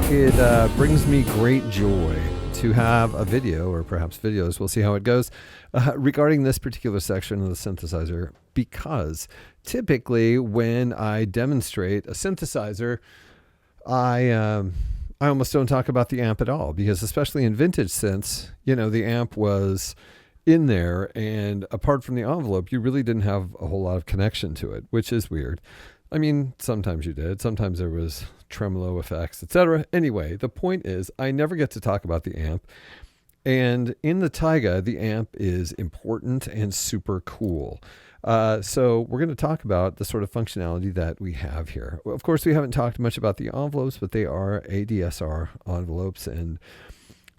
It brings me great joy to have a video, or perhaps videos, we'll see how it goes, regarding this particular section of the synthesizer, because typically when I demonstrate a synthesizer, I almost don't talk about the amp at all, because especially in vintage synths, the amp was in there, and apart from the envelope, you really didn't have a whole lot of connection to it, which is weird. I mean, sometimes you did. Sometimes there was tremolo effects, etc. Anyway, the point is I never get to talk about the amp. And in the Taiga, the amp is important and super cool. So we're going to talk about the sort of functionality that we have here. Of course, we haven't talked much about the envelopes, but they are ADSR envelopes. And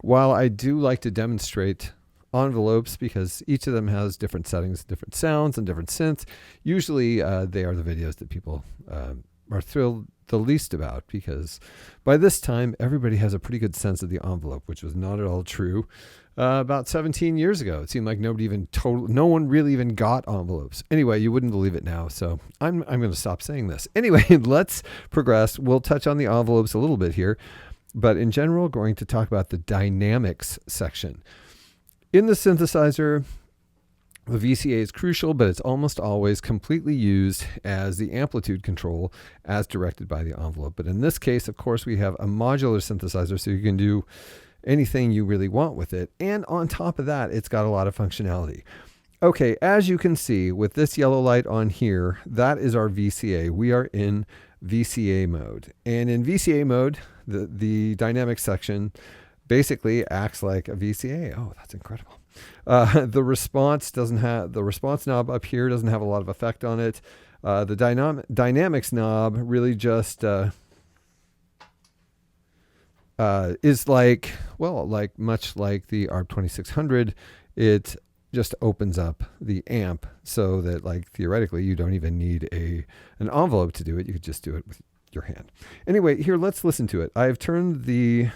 while I do like to demonstrate envelopes because each of them has different settings, different sounds, and different synths, usually they are the videos that people are thrilled the least about, because by this time everybody has a pretty good sense of the envelope, which was not at all true about 17 years ago. It seemed like no one really even got envelopes. Anyway, you wouldn't believe it now, so I'm going to stop saying this. Anyway, let's progress. We'll touch on the envelopes a little bit here, but in general, going to talk about the dynamics section. In the synthesizer, the VCA is crucial, but it's almost always completely used as the amplitude control as directed by the envelope. But in this case, of course, we have a modular synthesizer, so you can do anything you really want with it. And on top of that, it's got a lot of functionality. Okay, as you can see with this yellow light on here, that is our VCA. We are in VCA mode. And in VCA mode, the dynamic section basically acts like a VCA. Oh, that's incredible. The response knob up here doesn't have a lot of effect on it. The dynamics knob really just is much like the ARP 2600. It just opens up the amp so that, theoretically, you don't even need an envelope to do it. You could just do it with your hand. Anyway, here, let's listen to it. I've turned the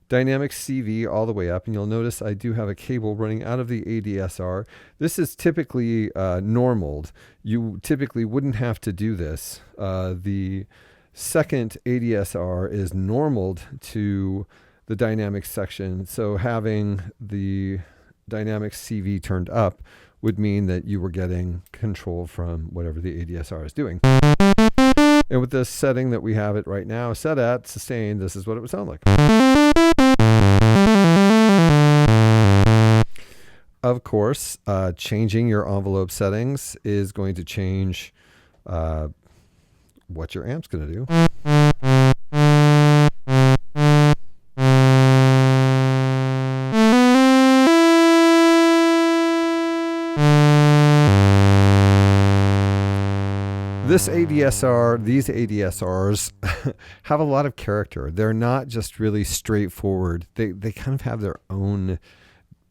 Dynamics CV all the way up, and you'll notice I do have a cable running out of the ADSR. This is typically normaled. You typically wouldn't have to do this. The second ADSR is normaled to the dynamics section, so having the Dynamics CV turned up would mean that you were getting control from whatever the ADSR is doing. And with this setting that we have it right now set at sustained, this is what it would sound like. Of course, changing your envelope settings is going to change what your amp's going to do. These ADSRs have a lot of character. They're not just really straightforward. They kind of have their own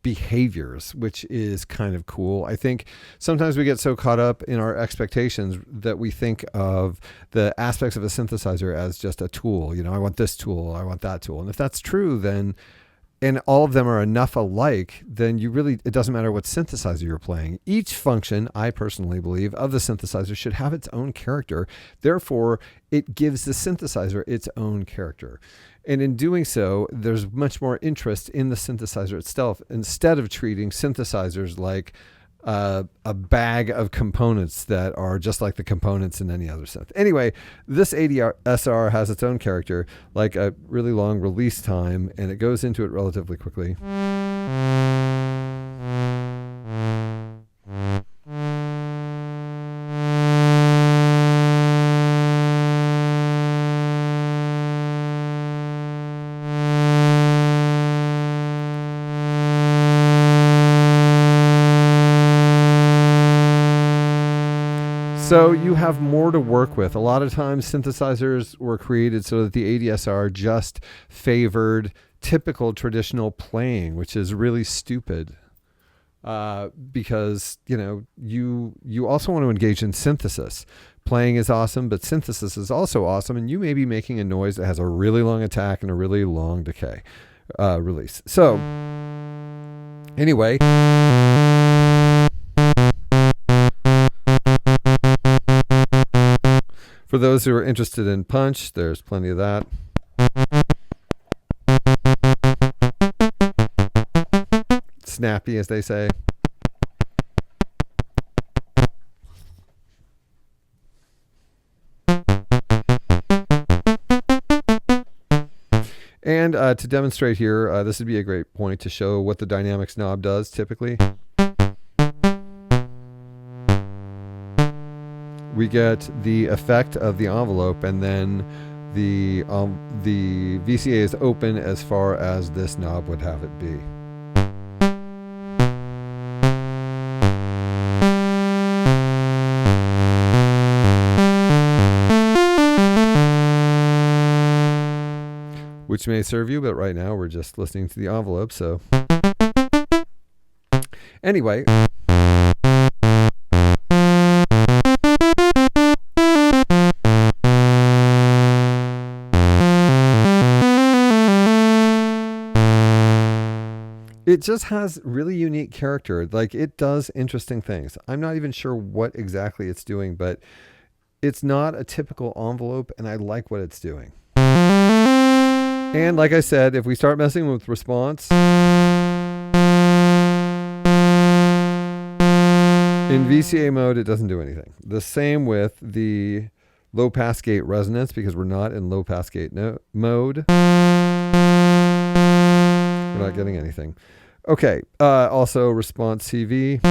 behaviors, which is kind of cool. I think sometimes we get so caught up in our expectations that we think of the aspects of a synthesizer as just a tool. I want this tool, I want that tool. And if that's true, then, and all of them are enough alike, then it doesn't matter what synthesizer you're playing. Each function, I personally believe, of the synthesizer should have its own character. Therefore, it gives the synthesizer its own character. And in doing so, there's much more interest in the synthesizer itself, instead of treating synthesizers like a bag of components that are just like the components in any other synth. Anyway, this ADSR has its own character, like a really long release time, and it goes into it relatively quickly. So you have more to work with. A lot of times synthesizers were created so that the ADSR just favored typical traditional playing, which is really stupid. Because, you also want to engage in synthesis. Playing is awesome, but synthesis is also awesome, and you may be making a noise that has a really long attack and a really long decay release. So, anyway. For those who are interested in punch, there's plenty of that. snappy, as they say. And to demonstrate here, this would be a great point to show what the dynamics knob does typically. We get the effect of the envelope, and then the VCA is open as far as this knob would have it be. Which may serve you, but right now we're just listening to the envelope. So anyway, it just has really unique character. Like, it does interesting things. I'm not even sure what exactly it's doing, but it's not a typical envelope, and I like what it's doing. And like I said, if we start messing with response, in VCA mode, it doesn't do anything. The same with the low pass gate resonance, because we're not in low pass gate mode. We're not getting anything. Okay, also response CV.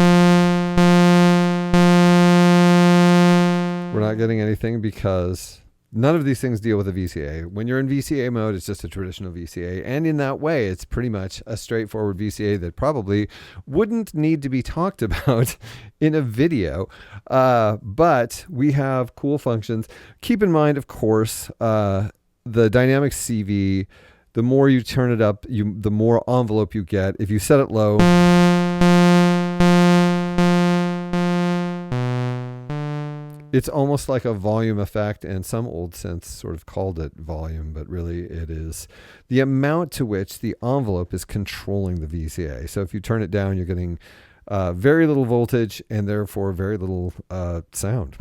We're not getting anything because none of these things deal with a VCA. When you're in VCA mode, it's just a traditional VCA. And in that way, it's pretty much a straightforward VCA that probably wouldn't need to be talked about in a video. But we have cool functions. Keep in mind, of course, the dynamic CV, the more you turn it up, the more envelope you get. If you set it low, it's almost like a volume effect, and some old synths sort of called it volume, but really it is the amount to which the envelope is controlling the VCA. So if you turn it down, you're getting very little voltage and therefore very little sound.